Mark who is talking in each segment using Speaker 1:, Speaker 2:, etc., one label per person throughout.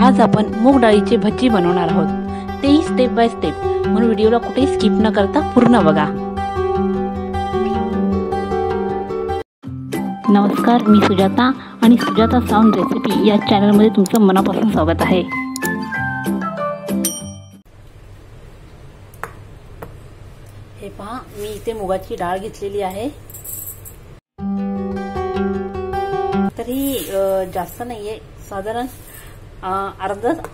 Speaker 1: आज आपण मूग डाळीची भजी बनवणार आहोत, तेही स्टेप बाय स्टेप, म्हणून व्हिडिओला कुठेही स्किप न करता पूर्ण बघा। नमस्कार, मी सुजाता आणि सुजाता साऊंड रेसिपी या चॅनलमध्ये तुमचं मनापासून स्वागत आहे। हे पहा, मी इथे मुगाची डाळ घेतलेली आहे, तरी जास्त नाहीये, साधारण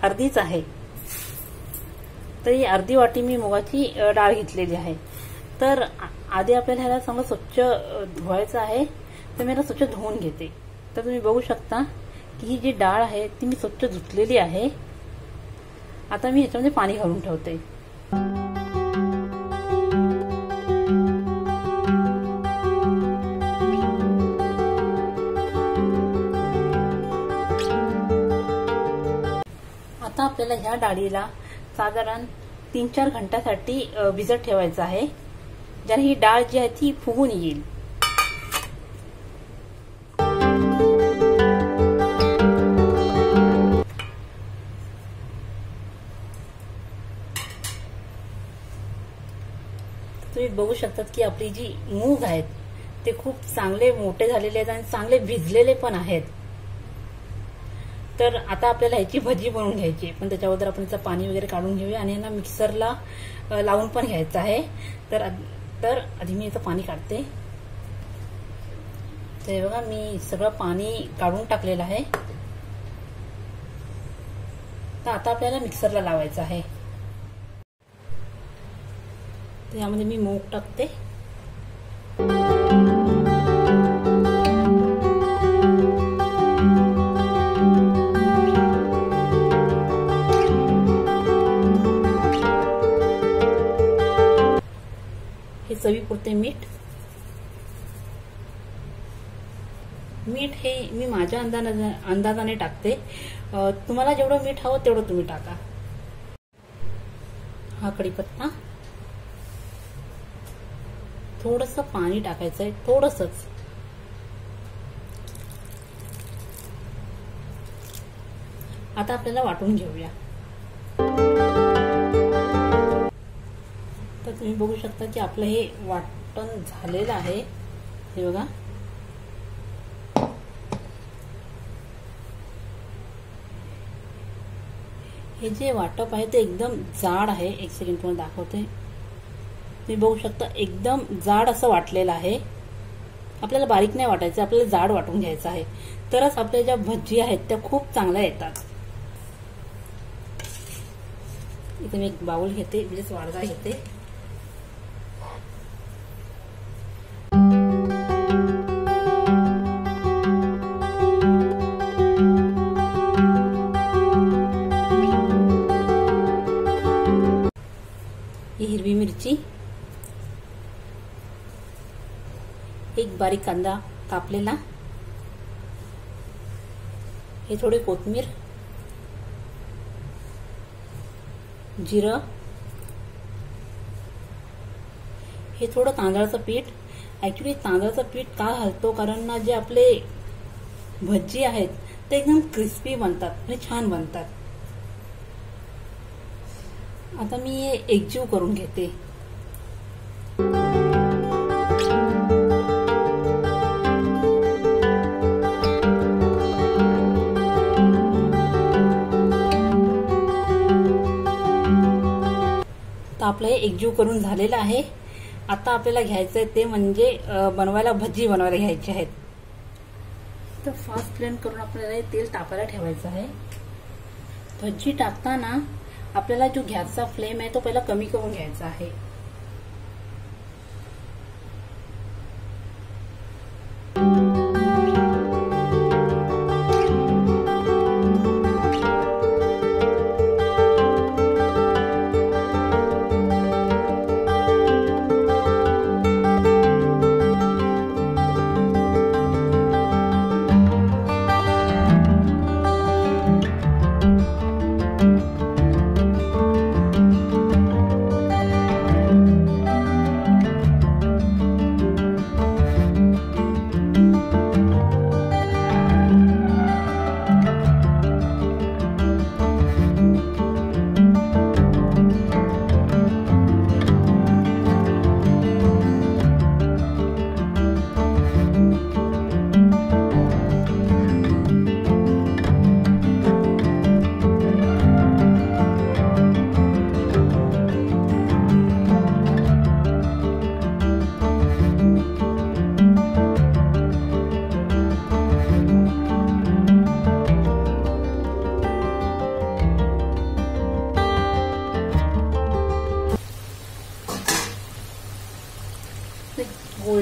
Speaker 1: अर्धीच आहे। तरी अर्धी वाटी मी मुगाची डाळ घेतलेली आहे। तर आधी आपल्याला ह्याला चांगलं स्वच्छ धुवायचं आहे, तर मी स्वच्छ धुवून घेते। तर तुम्ही बघू शकता की ही जी डाळ आहे ती मी स्वच्छ धुतलेली आहे। आता मी ह्याच्यामध्ये पाणी घालून ठेवते। आता आपल्याला ह्या डाळीला साधारण 3-4 घंट्यासाठी भिजत ठेवायचं आहे, ज्याने ही डाळ जी आहे ती फुगून येईल। तुम्ही बघू शकता की आपली जी मूग आहेत ते खूप चांगले मोठे झालेले आहेत आणि चांगले भिजलेले पण आहेत। तर आता आपल्याला ह्याची भजी बनवून घ्यायची, पण त्याच्यावर आपण याचं पाणी वगैरे काढून घेऊया आणि यांना मिक्सरला लावून पण घ्यायचं आहे। तर आधी मी याचं पाणी काढते। तर बघा, मी सगळं पाणी काढून टाकलेलं आहे। तर आता आपल्याला मिक्सरला लावायचं आहे। तर यामध्ये मी मूग टाकते, चवीपुरते मीठ हे मी माझ्या अंदाजाने टाकते। तुम्हाला जेवढं मीठ हवं तेवढं तुम्ही टाका। हा कढीपत्ता, थोडंसं पाणी टाकायचंय, थोडंसंच। आता आपल्याला वाटून घेऊया। तर तुम्ही बघू शकता की आपलं हे वाटण झालेलं आहे। हे बघा, हे जे वाटप आहे ते एकदम जाड आहे। एक सेकंड तुम्हाला दाखवते। तुम्ही बघू शकता एकदम जाड असं वाटलेलं आहे। आपल्याला बारीक नाही वाटायचं, आपल्याला जाड वाटून घ्यायचं आहे, तरच आपल्या ज्या भजी आहेत त्या खूप चांगल्या येतात। इथे मी एक बाउल घेते, म्हणजेच वाडगा घेते। ही हिरवी मिरची, एक बारीक कांदा कापलेला, हे थोडे कोथिंबीर, जिरं, हे थोडं तांदळाचं पीठ। ऍक्च्युली तांदळाचं पीठ का घालतो, कारण ना जे आपले भजी आहेत ते एकदम क्रिस्पी बनतात आणि छान बनतात। आता मी हे एकजीव करून घेते। तर आपलं हे एकजीव करून झालेलं आहे। आता आपल्याला घ्यायचंय ते म्हणजे भजी बनवायला घ्यायची आहेत। तर फास्ट फ्लेम करून आपल्याला हे तेल तापायला ठेवायचं आहे। भजी टाकताना आपल्याला जो गॅसचा फ्लेम आहे तो पहिला कमी करून घ्यायचा आहे।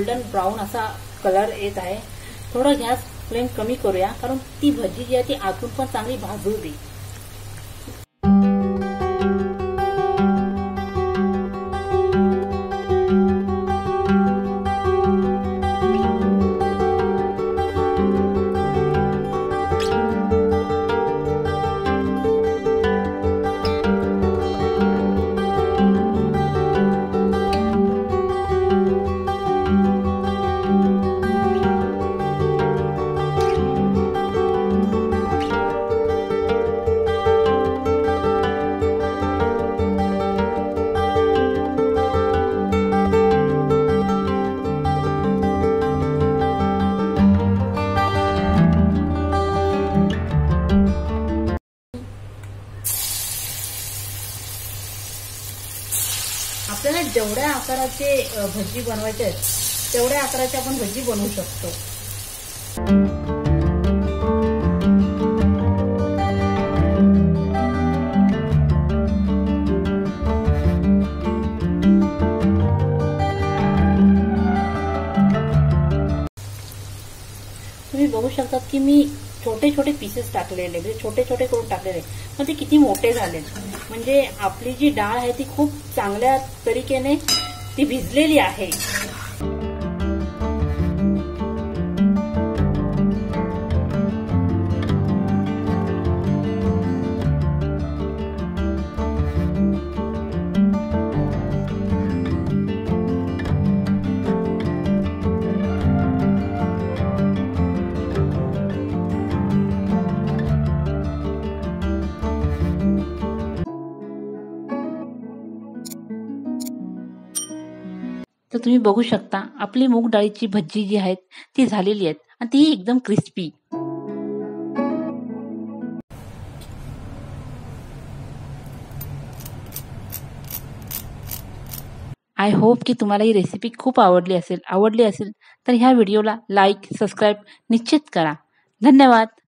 Speaker 1: गोल्डन ब्राऊन असा कलर येत आहे. थोडा गॅस फ्लेम कमी करूया, कारण ती भजी जी आहे ती आतून पण चांगली भाजू दे. आपल्याला जेवढ्या आकाराचे भजी बनवायचे आहेत तेवढ्या आकाराची आपण भजी बनवू शकतो. तुम्ही बघू शकतात की मी छोटे छोटे पीसेस टाकलेले, म्हणजे छोटे छोटे करून टाकलेले, पण ते किती मोठे झाले. म्हणजे आपली जी डाळ आहे ती खूप चांगल्या तरीकेने ती भिजलेली आहे. तर तुम्ही बघू शकता आपली मूग डाळीची भजी जी आहेत ती झालेली आहेत आणि ती एकदम क्रिस्पी. आय होप की तुम्हाला ही रेसिपी खूप आवडली असेल तर ह्या व्हिडिओला लाईक, सबस्क्राईब निश्चित करा. धन्यवाद.